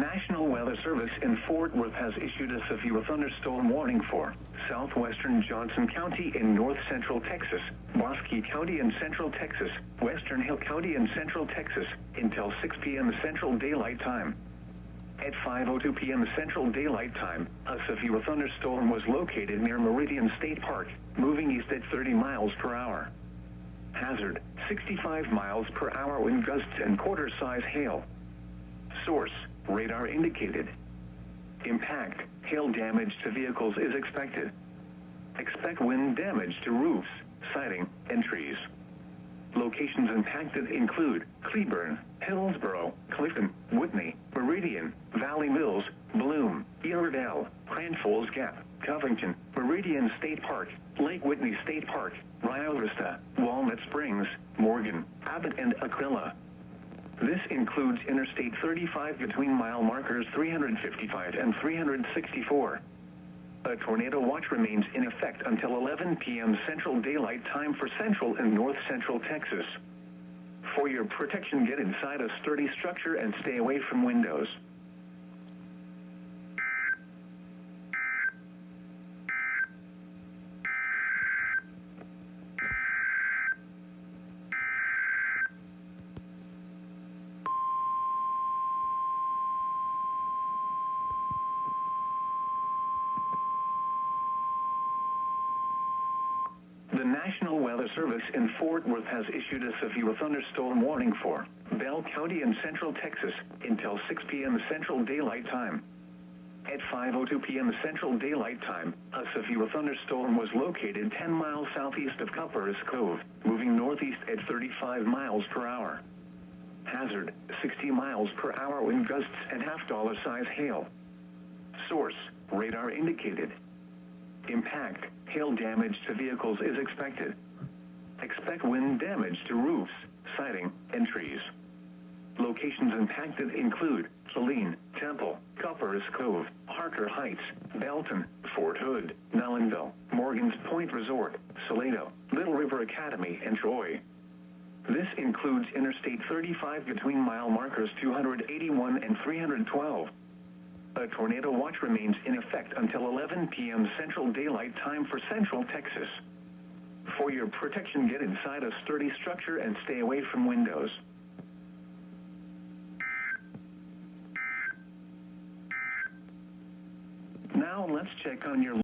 National Weather Service in Fort Worth has issued a severe thunderstorm warning for southwestern Johnson County in north-central Texas, Bosque County in central Texas, Western Hill County in central Texas, until 6 p.m. Central Daylight Time. At 5:02 p.m. Central Daylight Time, a severe thunderstorm was located near Meridian State Park, moving east at 30 miles per hour. Hazard, 65 miles per hour wind gusts and quarter-size hail. Source, radar indicated. Impact, hail damage to vehicles is expected. Expect wind damage to roofs, siding, and trees. Locations impacted include Cleburne, Hillsboro, Clifton, Whitney, Meridian, Valley Mills, Bloom, Iredell, Grand Falls Gap, Covington, Meridian State Park, Lake Whitney State Park, Rio Vista, Walnut Springs, Morgan, Abbott, and Aquila. This includes Interstate 35 between mile markers 355 and 364. A tornado watch remains in effect until 11 p.m. Central Daylight Time for central and north-central Texas. For your protection, get inside a sturdy structure and stay away from windows. The National Weather Service in Fort Worth has issued a severe thunderstorm warning for Bell County in central Texas until 6 p.m. Central Daylight Time. At 5:02 p.m. Central Daylight Time, a severe thunderstorm was located 10 miles southeast of Copperas Cove, moving northeast at 35 miles per hour. Hazard, 60 miles per hour wind gusts and half-dollar size hail. Source, radar indicated. Impact, hail damage to vehicles is expected. Expect wind damage to roofs, siding, and trees. Locations impacted include Saline, Temple, Copperas Cove, Harker Heights, Belton, Fort Hood, Melonville, Morgan's Point Resort, Salado, Little River Academy, and Troy. This includes Interstate 35 between mile markers 281 and 312. A tornado watch remains in effect until 11 p.m. Central Daylight Time for central Texas. For your protection, get inside a sturdy structure and stay away from windows. Now let's check on your